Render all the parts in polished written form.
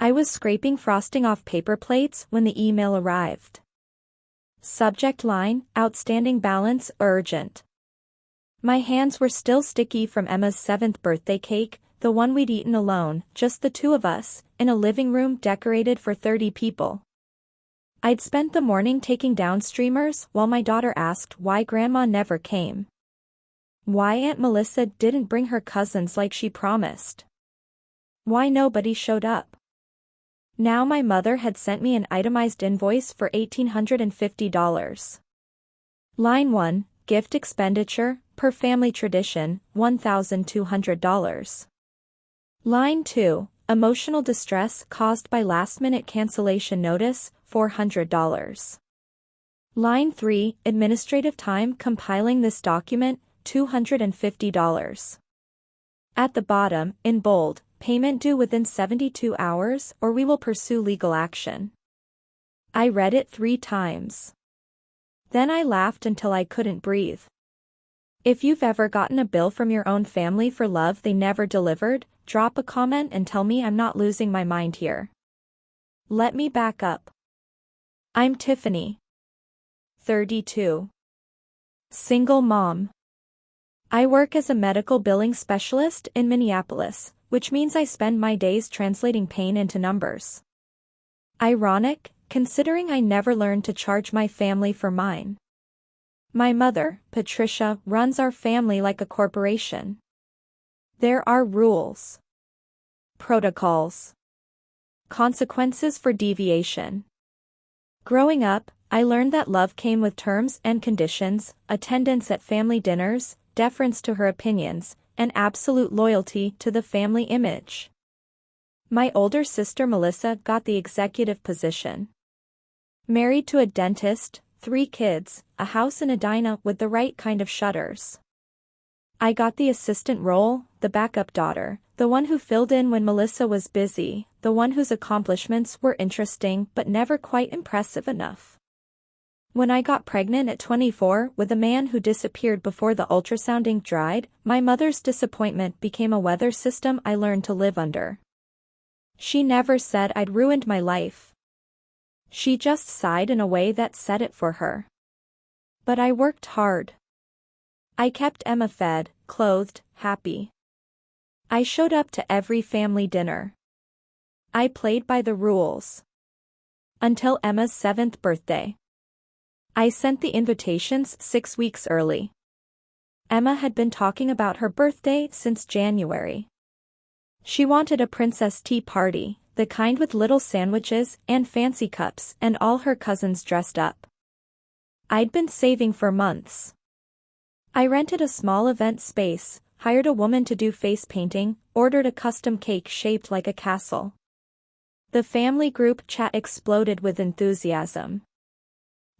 I was scraping frosting off paper plates when the email arrived. Subject line, outstanding balance, urgent. My hands were still sticky from Emma's 7th birthday cake, the one we'd eaten alone, just the two of us, in a living room decorated for 30 people. I'd spent the morning taking down streamers while my daughter asked why Grandma never came. Why Aunt Melissa didn't bring her cousins like she promised. Why nobody showed up. Now my mother had sent me an itemized invoice for $1,850. Line 1, gift expenditure, per family tradition, $1,200. Line 2, emotional distress caused by last-minute cancellation notice, $400. Line 3, administrative time compiling this document, $250. At the bottom, in bold, payment due within 72 hours or we will pursue legal action. I read it 3 times. Then I laughed until I couldn't breathe. If you've ever gotten a bill from your own family for love they never delivered, drop a comment and tell me I'm not losing my mind here. Let me back up. I'm Tiffany. 32. Single mom. I work as a medical billing specialist in Minneapolis, which means I spend my days translating pain into numbers. Ironic, considering I never learned to charge my family for mine. My mother, Patricia, runs our family like a corporation. There are rules, protocols, consequences for deviation. Growing up, I learned that love came with terms and conditions, attendance at family dinners, deference to her opinions, and absolute loyalty to the family image. My older sister Melissa got the executive position. Married to a dentist, 3 kids, a house in Edina with the right kind of shutters. I got the assistant role, the backup daughter, the one who filled in when Melissa was busy, the one whose accomplishments were interesting but never quite impressive enough. When I got pregnant at 24 with a man who disappeared before the ultrasound ink dried, my mother's disappointment became a weather system I learned to live under. She never said I'd ruined my life. She just sighed in a way that said it for her. But I worked hard. I kept Emma fed, clothed, happy. I showed up to every family dinner. I played by the rules. Until Emma's 7th birthday. I sent the invitations 6 weeks early. Emma had been talking about her birthday since January. She wanted a princess tea party, the kind with little sandwiches and fancy cups and all her cousins dressed up. I'd been saving for months. I rented a small event space, hired a woman to do face painting, ordered a custom cake shaped like a castle. The family group chat exploded with enthusiasm.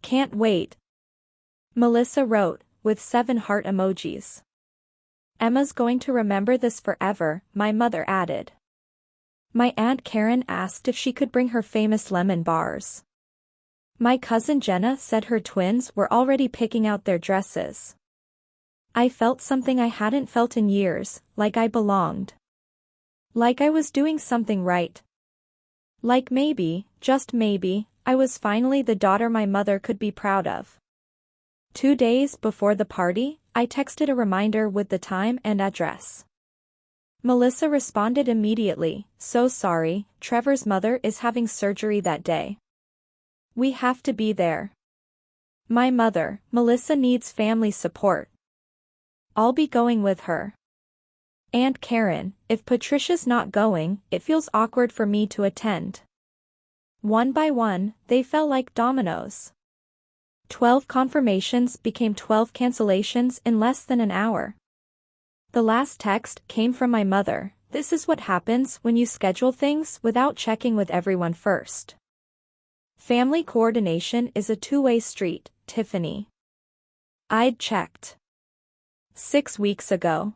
Can't wait. Melissa wrote, with 7 heart emojis. Emma's going to remember this forever, my mother added. My Aunt Karen asked if she could bring her famous lemon bars. My cousin Jenna said her twins were already picking out their dresses. I felt something I hadn't felt in years, like I belonged. Like I was doing something right. Like maybe, just maybe, I was finally the daughter my mother could be proud of. 2 days before the party, I texted a reminder with the time and address. Melissa responded immediately, so sorry, Trevor's mother is having surgery that day. We have to be there. My mother, Melissa needs family support. I'll be going with her. Aunt Karen, if Patricia's not going, it feels awkward for me to attend. One by one, they fell like dominoes. 12 confirmations became 12 cancellations in less than an hour. The last text came from my mother. This is what happens when you schedule things without checking with everyone first. Family coordination is a two-way street, Tiffany. I'd checked 6 weeks ago.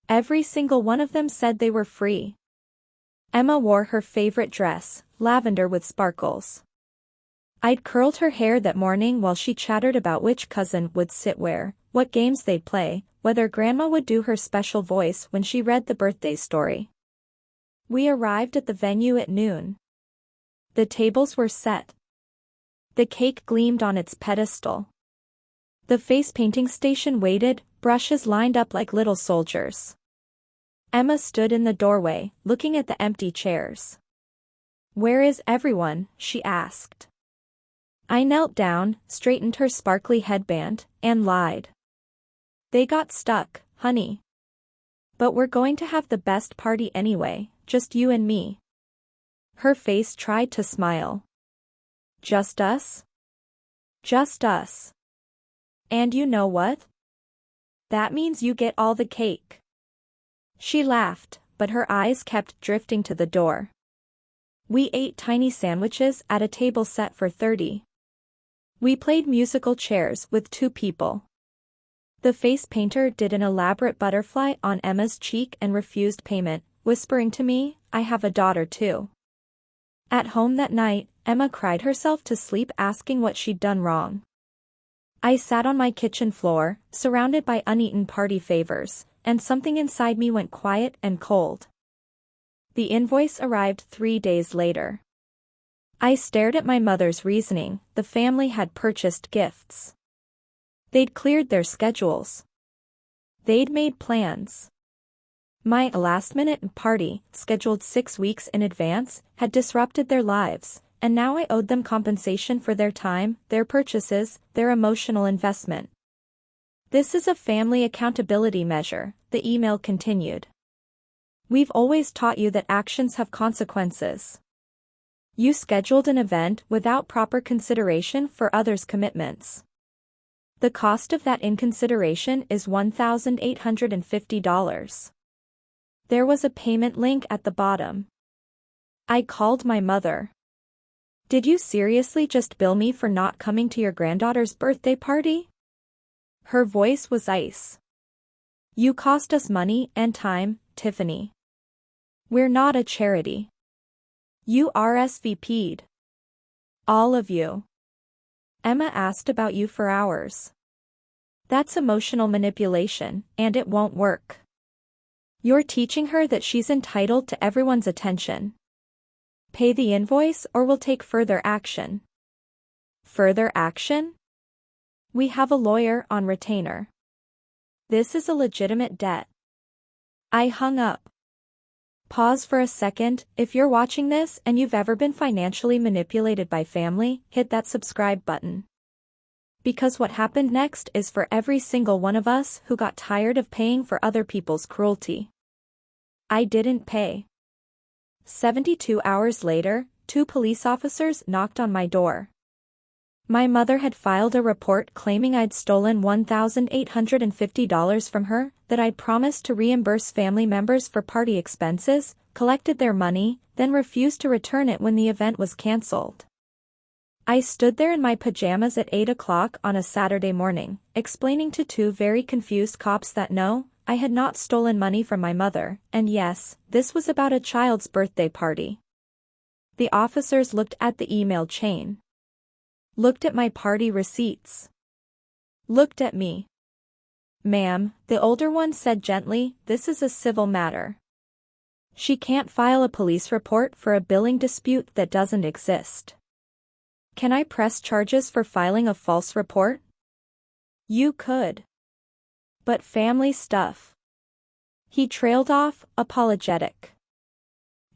Every single one of them said they were free. Emma wore her favorite dress, lavender with sparkles. I'd curled her hair that morning while she chattered about which cousin would sit where, what games they'd play, whether Grandma would do her special voice when she read the birthday story. We arrived at the venue at noon. The tables were set. The cake gleamed on its pedestal. The face painting station waited, brushes lined up like little soldiers. Emma stood in the doorway, looking at the empty chairs. "Where is everyone?" she asked. I knelt down, straightened her sparkly headband, and lied. "They got stuck, honey. But we're going to have the best party anyway, just you and me." Her face tried to smile. "Just us?" "Just us. And you know what? That means you get all the cake." She laughed, but her eyes kept drifting to the door. We ate tiny sandwiches at a table set for 30. We played musical chairs with 2 people. The face painter did an elaborate butterfly on Emma's cheek and refused payment, whispering to me, "I have a daughter too." At home that night, Emma cried herself to sleep asking what she'd done wrong. I sat on my kitchen floor, surrounded by uneaten party favors, and something inside me went quiet and cold. The invoice arrived 3 days later. I stared at my mother's reasoning. The family had purchased gifts. They'd cleared their schedules. They'd made plans. My last-minute party, scheduled 6 weeks in advance, had disrupted their lives, and now I owed them compensation for their time, their purchases, their emotional investment. "This is a family accountability measure," the email continued. "We've always taught you that actions have consequences. You scheduled an event without proper consideration for others' commitments. The cost of that inconsideration is $1,850. There was a payment link at the bottom. I called my mother. "Did you seriously just bill me for not coming to your granddaughter's birthday party?" Her voice was ice. "You cost us money and time, Tiffany. We're not a charity. You RSVP'd. All of you. Emma asked about you for hours. That's emotional manipulation, and it won't work. You're teaching her that she's entitled to everyone's attention. Pay the invoice or we'll take further action." "Further action?" "We have a lawyer on retainer. This is a legitimate debt." I hung up. Pause for a second. If you're watching this and you've ever been financially manipulated by family, hit that subscribe button. Because what happened next is for every single one of us who got tired of paying for other people's cruelty. I didn't pay. 72 hours later, 2 police officers knocked on my door. My mother had filed a report claiming I'd stolen $1,850 from her, that I'd promised to reimburse family members for party expenses, collected their money, then refused to return it when the event was cancelled. I stood there in my pajamas at 8 o'clock on a Saturday morning, explaining to 2 very confused cops that no, I had not stolen money from my mother, and yes, this was about a child's birthday party. The officers looked at the email chain. Looked at my party receipts. Looked at me. "Ma'am," the older one said gently, "this is a civil matter. She can't file a police report for a billing dispute that doesn't exist. Can I press charges for filing a false report?" "You could. But family stuff." He trailed off, apologetic.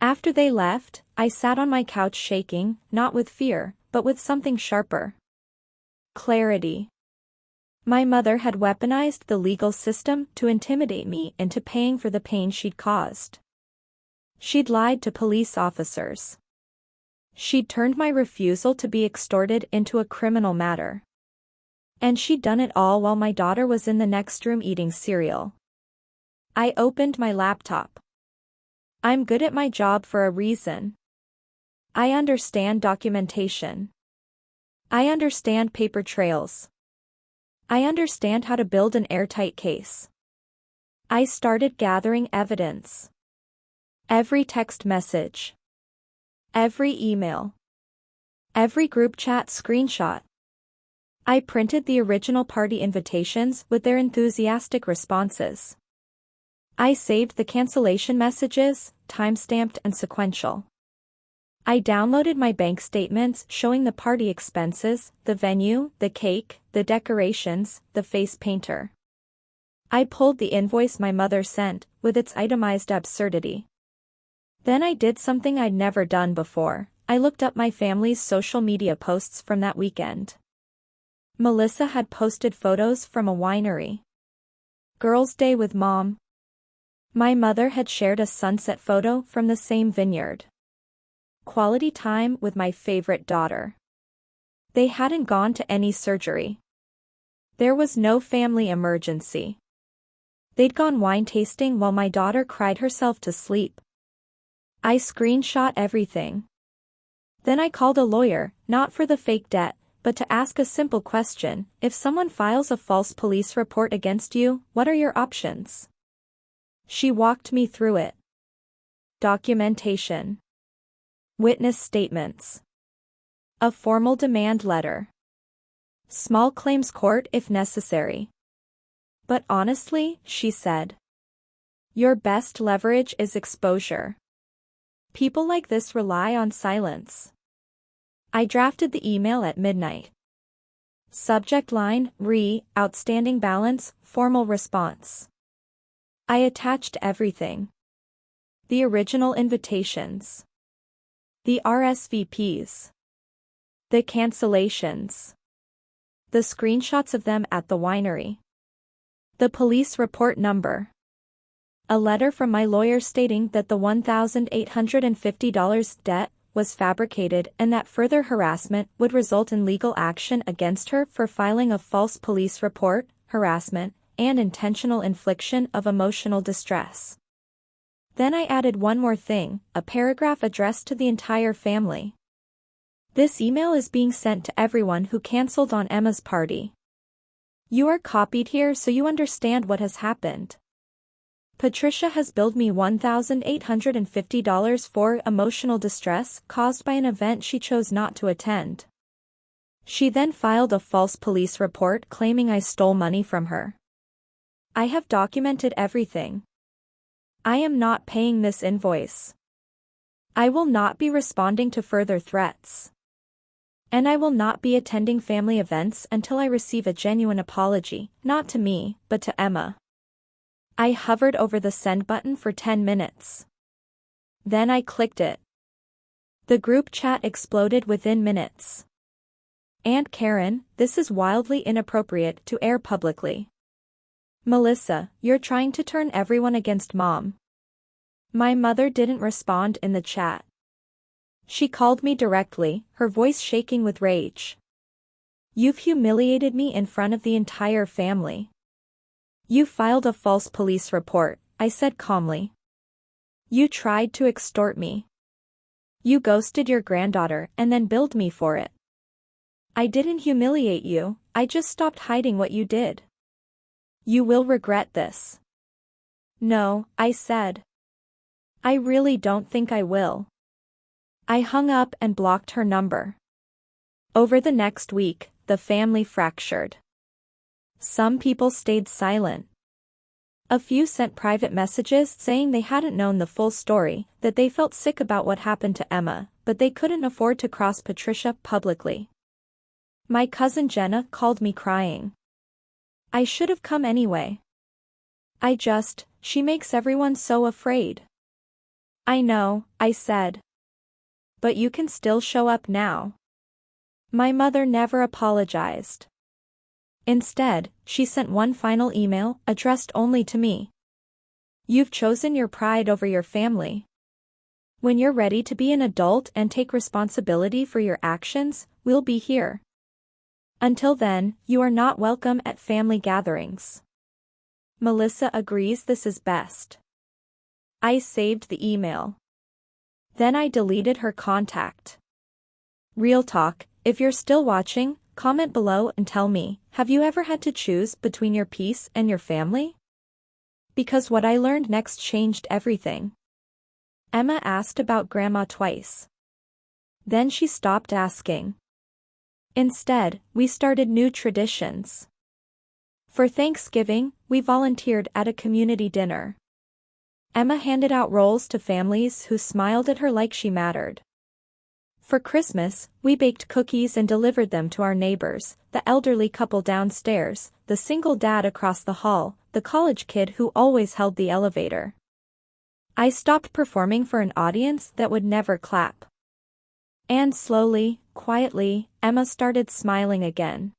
After they left, I sat on my couch shaking, not with fear, but with something sharper. Clarity. My mother had weaponized the legal system to intimidate me into paying for the pain she'd caused. She'd lied to police officers. She'd turned my refusal to be extorted into a criminal matter. And she'd done it all while my daughter was in the next room eating cereal. I opened my laptop. I'm good at my job for a reason. I understand documentation. I understand paper trails. I understand how to build an airtight case. I started gathering evidence. Every text message. Every email. Every group chat screenshot. I printed the original party invitations with their enthusiastic responses. I saved the cancellation messages, timestamped and sequential. I downloaded my bank statements showing the party expenses, the venue, the cake, the decorations, the face painter. I pulled the invoice my mother sent, with its itemized absurdity. Then I did something I'd never done before. I looked up my family's social media posts from that weekend. Melissa had posted photos from a winery. Girls' Day with Mom. My mother had shared a sunset photo from the same vineyard. Quality time with my favorite daughter. They hadn't gone to any surgery. There was no family emergency. They'd gone wine tasting while my daughter cried herself to sleep. I screenshot everything. Then I called a lawyer, not for the fake debt, but to ask a simple question: if someone files a false police report against you, what are your options? She walked me through it. Documentation. Witness statements. A formal demand letter. Small claims court if necessary. But honestly, she said, your best leverage is exposure. People like this rely on silence. I drafted the email at midnight. Subject line, outstanding balance, formal response. I attached everything. The original invitations. The RSVP'd. The cancellations. The screenshots of them at the winery. The police report number. A letter from my lawyer stating that the $1,850 debt was fabricated and that further harassment would result in legal action against her for filing a false police report, harassment, and intentional infliction of emotional distress. Then I added one more thing, a paragraph addressed to the entire family. This email is being sent to everyone who canceled on Emma's party. You are copied here so you understand what has happened. Patricia has billed me $1,850 for emotional distress caused by an event she chose not to attend. She then filed a false police report claiming I stole money from her. I have documented everything. I am not paying this invoice. I will not be responding to further threats. And I will not be attending family events until I receive a genuine apology, not to me, but to Emma. I hovered over the send button for 10 minutes. Then I clicked it. The group chat exploded within minutes. Aunt Karen, this is wildly inappropriate to air publicly. Melissa, you're trying to turn everyone against Mom. My mother didn't respond in the chat. She called me directly, her voice shaking with rage. You've humiliated me in front of the entire family. You filed a false police report, I said calmly. You tried to extort me. You ghosted your granddaughter and then billed me for it. I didn't humiliate you, I just stopped hiding what you did. You will regret this. No, I said. I really don't think I will. I hung up and blocked her number. Over the next week, the family fractured. Some people stayed silent. A few sent private messages saying they hadn't known the full story, that they felt sick about what happened to Emma, but they couldn't afford to cross Patricia publicly. My cousin Jenna called me crying. I should have come anyway. She makes everyone so afraid. I know, I said. But you can still show up now. My mother never apologized. Instead, she sent one final email, addressed only to me. You've chosen your pride over your family. When you're ready to be an adult and take responsibility for your actions, we'll be here. Until then, you are not welcome at family gatherings. Melissa agrees this is best. I saved the email. Then I deleted her contact. Real talk, if you're still watching, comment below and tell me, have you ever had to choose between your peace and your family? Because what I learned next changed everything. Emma asked about Grandma twice. Then she stopped asking. Instead, we started new traditions. For Thanksgiving, we volunteered at a community dinner. Emma handed out rolls to families who smiled at her like she mattered. For Christmas, we baked cookies and delivered them to our neighbors, the elderly couple downstairs, the single dad across the hall, the college kid who always held the elevator. I stopped performing for an audience that would never clap. And slowly, quietly, Emma started smiling again.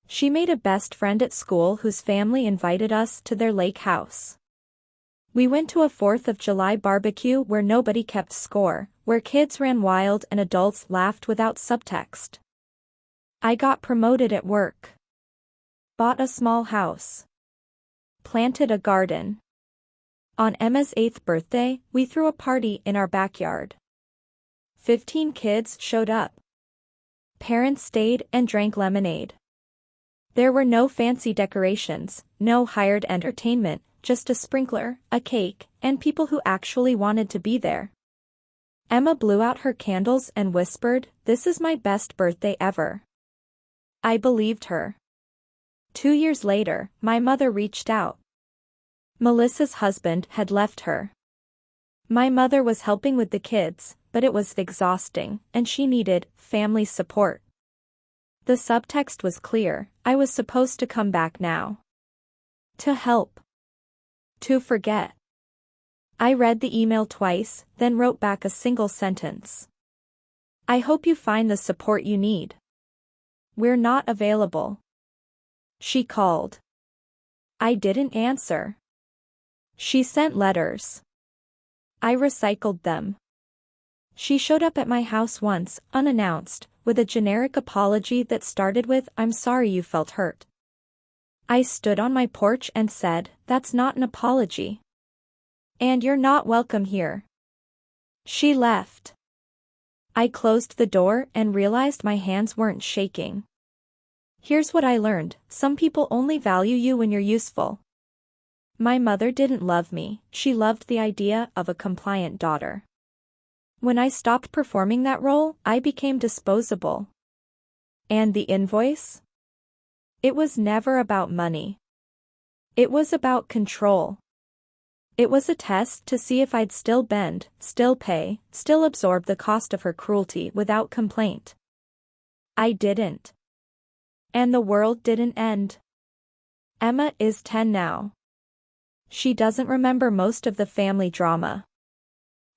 She made a best friend at school whose family invited us to their lake house. We went to a 4th of July barbecue where nobody kept score, where kids ran wild and adults laughed without subtext. I got promoted at work. Bought a small house. Planted a garden. On Emma's 8th birthday, we threw a party in our backyard. 15 kids showed up. Parents stayed and drank lemonade. There were no fancy decorations, no hired entertainment, just a sprinkler, a cake, and people who actually wanted to be there. Emma blew out her candles and whispered, "This is my best birthday ever." I believed her. 2 years later, my mother reached out. Melissa's husband had left her. My mother was helping with the kids, but it was exhausting, and she needed family support. The subtext was clear: I was supposed to come back now. To help. To forget. I read the email twice, then wrote back a single sentence. I hope you find the support you need. We're not available. She called. I didn't answer. She sent letters. I recycled them. She showed up at my house once, unannounced, with a generic apology that started with, "I'm sorry you felt hurt." I stood on my porch and said, "That's not an apology. And you're not welcome here." She left. I closed the door and realized my hands weren't shaking. Here's what I learned: some people only value you when you're useful. My mother didn't love me, she loved the idea of a compliant daughter. When I stopped performing that role, I became disposable. And the invoice? It was never about money. It was about control. It was a test to see if I'd still bend, still pay, still absorb the cost of her cruelty without complaint. I didn't. And the world didn't end. Emma is 10 now. She doesn't remember most of the family drama.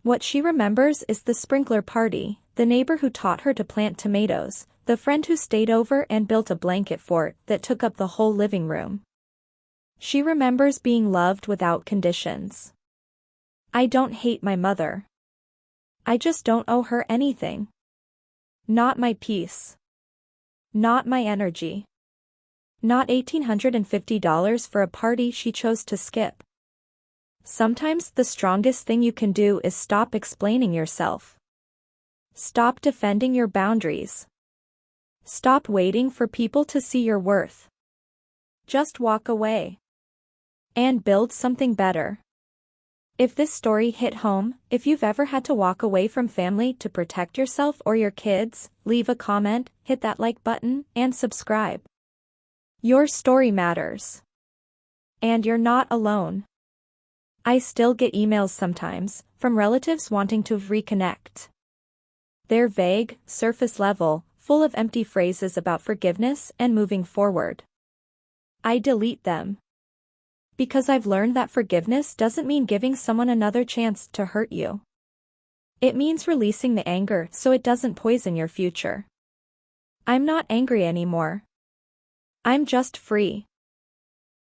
What she remembers is the sprinkler party, the neighbor who taught her to plant tomatoes, the friend who stayed over and built a blanket fort that took up the whole living room. She remembers being loved without conditions. I don't hate my mother. I just don't owe her anything. Not my peace. Not my energy. Not $1,850 for a party she chose to skip. Sometimes the strongest thing you can do is stop explaining yourself. Stop defending your boundaries. Stop waiting for people to see your worth. Just walk away. And build something better. If this story hit home, if you've ever had to walk away from family to protect yourself or your kids, leave a comment, hit that like button, and subscribe. Your story matters. And you're not alone. I still get emails sometimes, from relatives wanting to reconnect. They're vague, surface level, full of empty phrases about forgiveness and moving forward. I delete them. Because I've learned that forgiveness doesn't mean giving someone another chance to hurt you. It means releasing the anger so it doesn't poison your future. I'm not angry anymore. I'm just free.